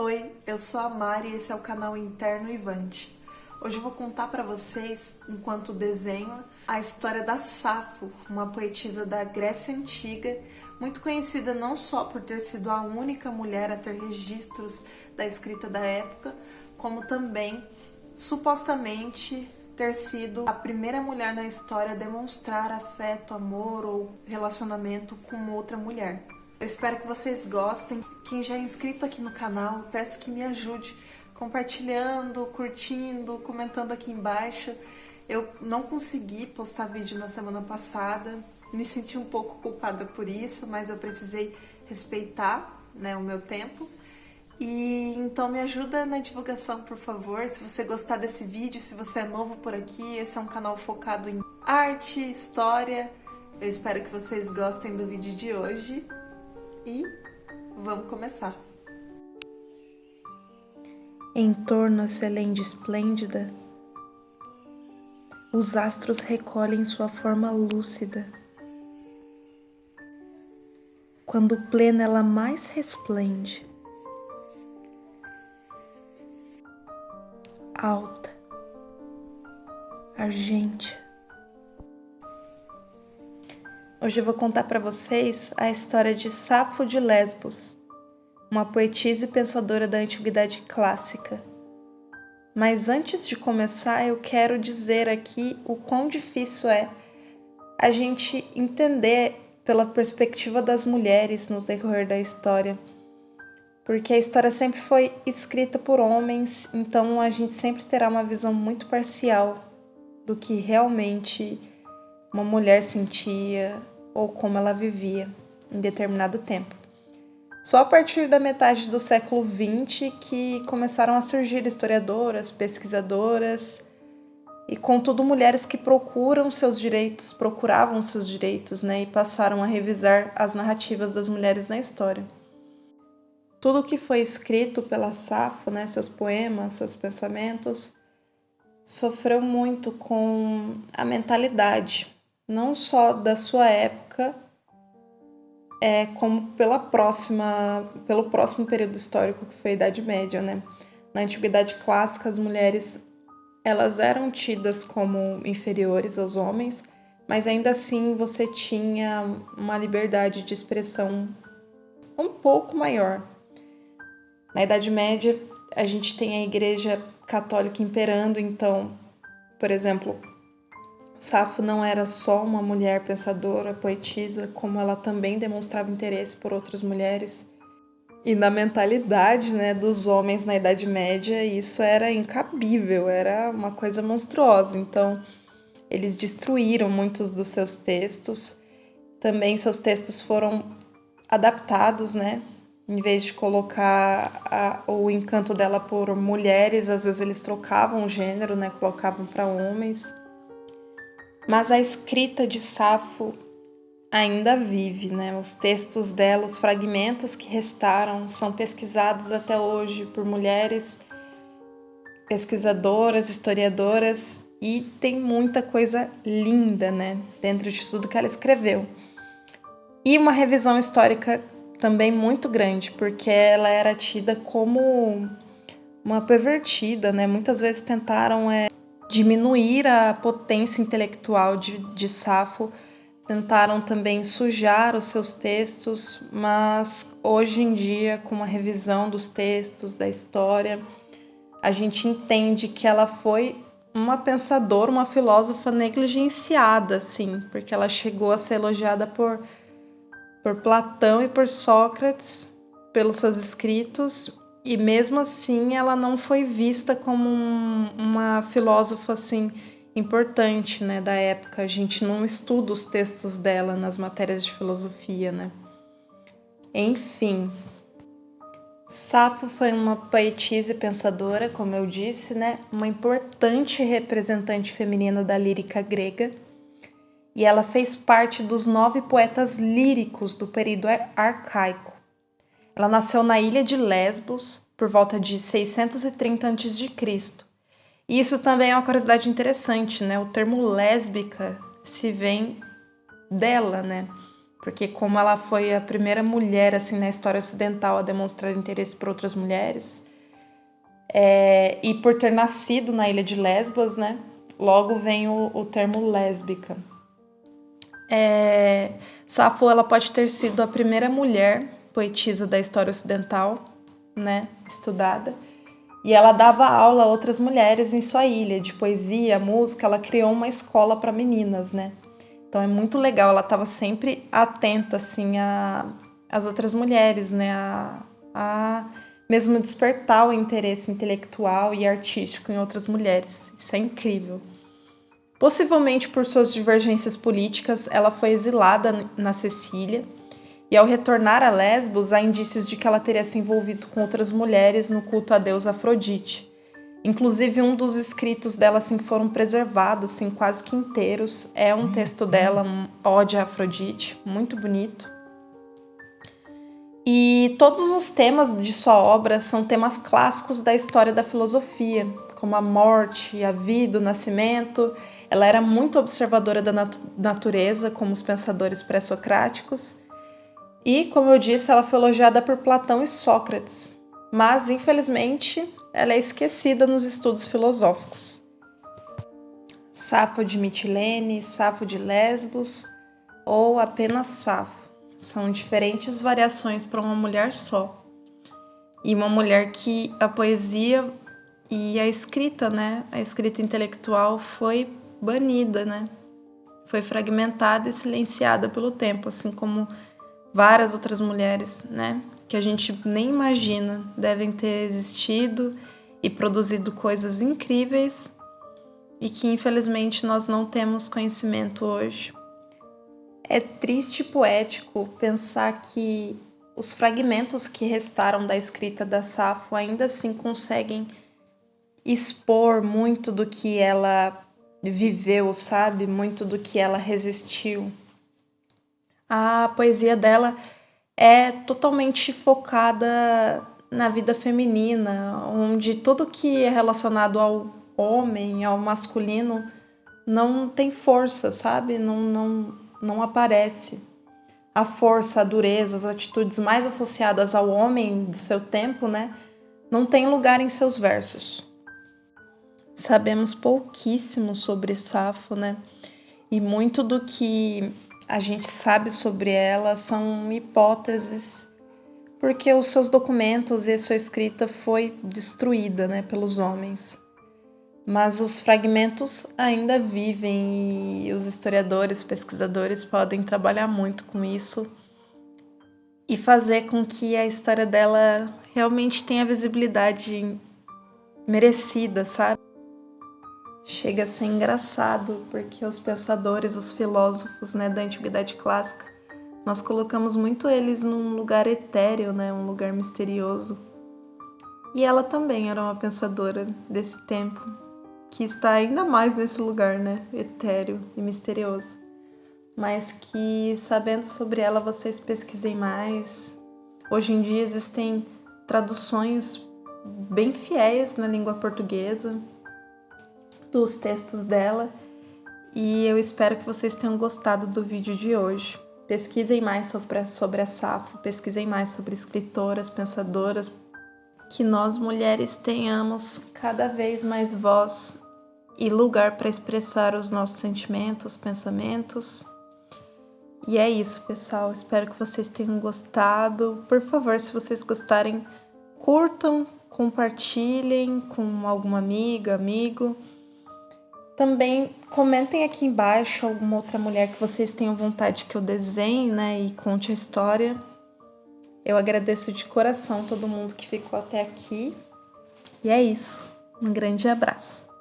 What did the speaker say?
Oi, eu sou a Mari e esse é o canal Interno Ivante. Hoje eu vou contar para vocês, enquanto desenho, a história da Safo, uma poetisa da Grécia Antiga, muito conhecida não só por ter sido a única mulher a ter registros da escrita da época, como também, supostamente, ter sido a primeira mulher na história a demonstrar afeto, amor ou relacionamento com outra mulher. Eu espero que vocês gostem. Quem já é inscrito aqui no canal, peço que me ajude compartilhando, curtindo, comentando aqui embaixo. Eu não consegui postar vídeo na semana passada, me senti um pouco culpada por isso, mas eu precisei respeitar, o meu tempo. E então me ajuda na divulgação, por favor. Se você gostar desse vídeo, se você é novo por aqui, esse é um canal focado em arte, história. Eu espero que vocês gostem do vídeo de hoje. E vamos começar. Em torno a Selene esplêndida, os astros recolhem sua forma lúcida. Quando plena ela mais resplende, alta, argêntea. Hoje eu vou contar para vocês a história de Safo de Lesbos, uma poetisa e pensadora da antiguidade clássica. Mas antes de começar, eu quero dizer aqui o quão difícil é a gente entender pela perspectiva das mulheres no decorrer da história. Porque a história sempre foi escrita por homens, então a gente sempre terá uma visão muito parcial do que realmente uma mulher sentia ou como ela vivia em determinado tempo. Só a partir da metade do século XX que começaram a surgir historiadoras, pesquisadoras e, contudo, mulheres que procuravam seus direitos, e passaram a revisar as narrativas das mulheres na história. Tudo que foi escrito pela Safo, seus poemas, seus pensamentos, sofreu muito com a mentalidade, não só da sua época, como pelo próximo período histórico, que foi a Idade Média, Na Antiguidade Clássica, as mulheres elas eram tidas como inferiores aos homens, mas ainda assim você tinha uma liberdade de expressão um pouco maior. Na Idade Média, a gente tem a Igreja Católica imperando, então, por exemplo, Safo não era só uma mulher pensadora, poetisa, como ela também demonstrava interesse por outras mulheres. E na mentalidade, dos homens na Idade Média, isso era incabível, era uma coisa monstruosa. Então, eles destruíram muitos dos seus textos. Também seus textos foram adaptados, Em vez de colocar o encanto dela por mulheres, às vezes eles trocavam o gênero, Colocavam para homens. Mas a escrita de Safo ainda vive, Os textos dela, os fragmentos que restaram, são pesquisados até hoje por mulheres pesquisadoras, historiadoras, e tem muita coisa linda, dentro de tudo que ela escreveu. E uma revisão histórica também muito grande, porque ela era tida como uma pervertida, Muitas vezes tentaram diminuir a potência intelectual de Safo, tentaram também sujar os seus textos, mas hoje em dia, com uma revisão dos textos, da história, a gente entende que ela foi uma pensadora, uma filósofa negligenciada, porque ela chegou a ser elogiada por Platão e por Sócrates, pelos seus escritos, e mesmo assim ela não foi vista como uma filósofa importante, da época. A gente não estuda os textos dela nas matérias de filosofia, Enfim, Safo foi uma poetisa e pensadora, como eu disse, Uma importante representante feminina da lírica grega, e ela fez parte dos 9 poetas líricos do período arcaico. Ela nasceu na ilha de Lesbos por volta de 630 a.C. E isso também é uma curiosidade interessante, O termo lésbica se vem dela, porque como ela foi a primeira mulher assim na história ocidental a demonstrar interesse por outras mulheres, e por ter nascido na ilha de Lesbos, né? Logo vem o termo lésbica. Safo, ela pode ter sido a primeira mulher poetisa da história ocidental, né, estudada, e ela dava aula a outras mulheres em sua ilha, de poesia, música. Ela criou uma escola para meninas, né? Então é muito legal, ela estava sempre atenta, assim, às outras mulheres, né? A mesmo despertar o interesse intelectual e artístico em outras mulheres. Isso é incrível. Possivelmente por suas divergências políticas, ela foi exilada na Sicília, e ao retornar a Lesbos, há indícios de que ela teria se envolvido com outras mulheres no culto à deusa Afrodite. Inclusive, um dos escritos dela assim, que foram preservados assim, quase que inteiros é um texto dela, um ode a Afrodite, muito bonito. E todos os temas de sua obra são temas clássicos da história da filosofia, como a morte, a vida, o nascimento. Ela era muito observadora da natureza, como os pensadores pré-socráticos. E, como eu disse, ela foi elogiada por Platão e Sócrates, mas, infelizmente, ela é esquecida nos estudos filosóficos. Safo de Mitilene, Safo de Lesbos ou apenas Safo são diferentes variações para uma mulher só. E uma mulher que a poesia e a escrita, né, a escrita intelectual foi banida, né? Foi fragmentada e silenciada pelo tempo, assim como várias outras mulheres, né, que a gente nem imagina, devem ter existido e produzido coisas incríveis e que infelizmente nós não temos conhecimento hoje. É triste e poético pensar que os fragmentos que restaram da escrita da Safo ainda assim conseguem expor muito do que ela viveu, sabe? Muito do que ela resistiu. A poesia dela é totalmente focada na vida feminina, onde tudo que é relacionado ao homem, ao masculino, não tem força, sabe? Não aparece. A força, a dureza, as atitudes mais associadas ao homem do seu tempo, né? Não tem lugar em seus versos. Sabemos pouquíssimo sobre Safo, né? E muito do que a gente sabe sobre ela são hipóteses, porque os seus documentos e a sua escrita foi destruída, né, pelos homens. Mas os fragmentos ainda vivem e os historiadores, pesquisadores podem trabalhar muito com isso e fazer com que a história dela realmente tenha a visibilidade merecida, sabe? Chega a ser engraçado, porque os pensadores, os filósofos, né, da antiguidade clássica, nós colocamos muito eles num lugar etéreo, né, um lugar misterioso. E ela também era uma pensadora desse tempo, que está ainda mais nesse lugar, né, etéreo e misterioso. Mas que, sabendo sobre ela, vocês pesquisem mais. Hoje em dia existem traduções bem fiéis na língua portuguesa dos textos dela, e eu espero que vocês tenham gostado do vídeo de hoje. Pesquisem mais sobre a Safo, pesquisem mais sobre escritoras, pensadoras, que nós mulheres tenhamos cada vez mais voz e lugar para expressar os nossos sentimentos, pensamentos. E é isso, pessoal, espero que vocês tenham gostado. Por favor, se vocês gostarem, curtam, compartilhem com alguma amiga, amigo. Também comentem aqui embaixo alguma outra mulher que vocês tenham vontade que eu desenhe, né, e conte a história. Eu agradeço de coração todo mundo que ficou até aqui. E é isso. Um grande abraço.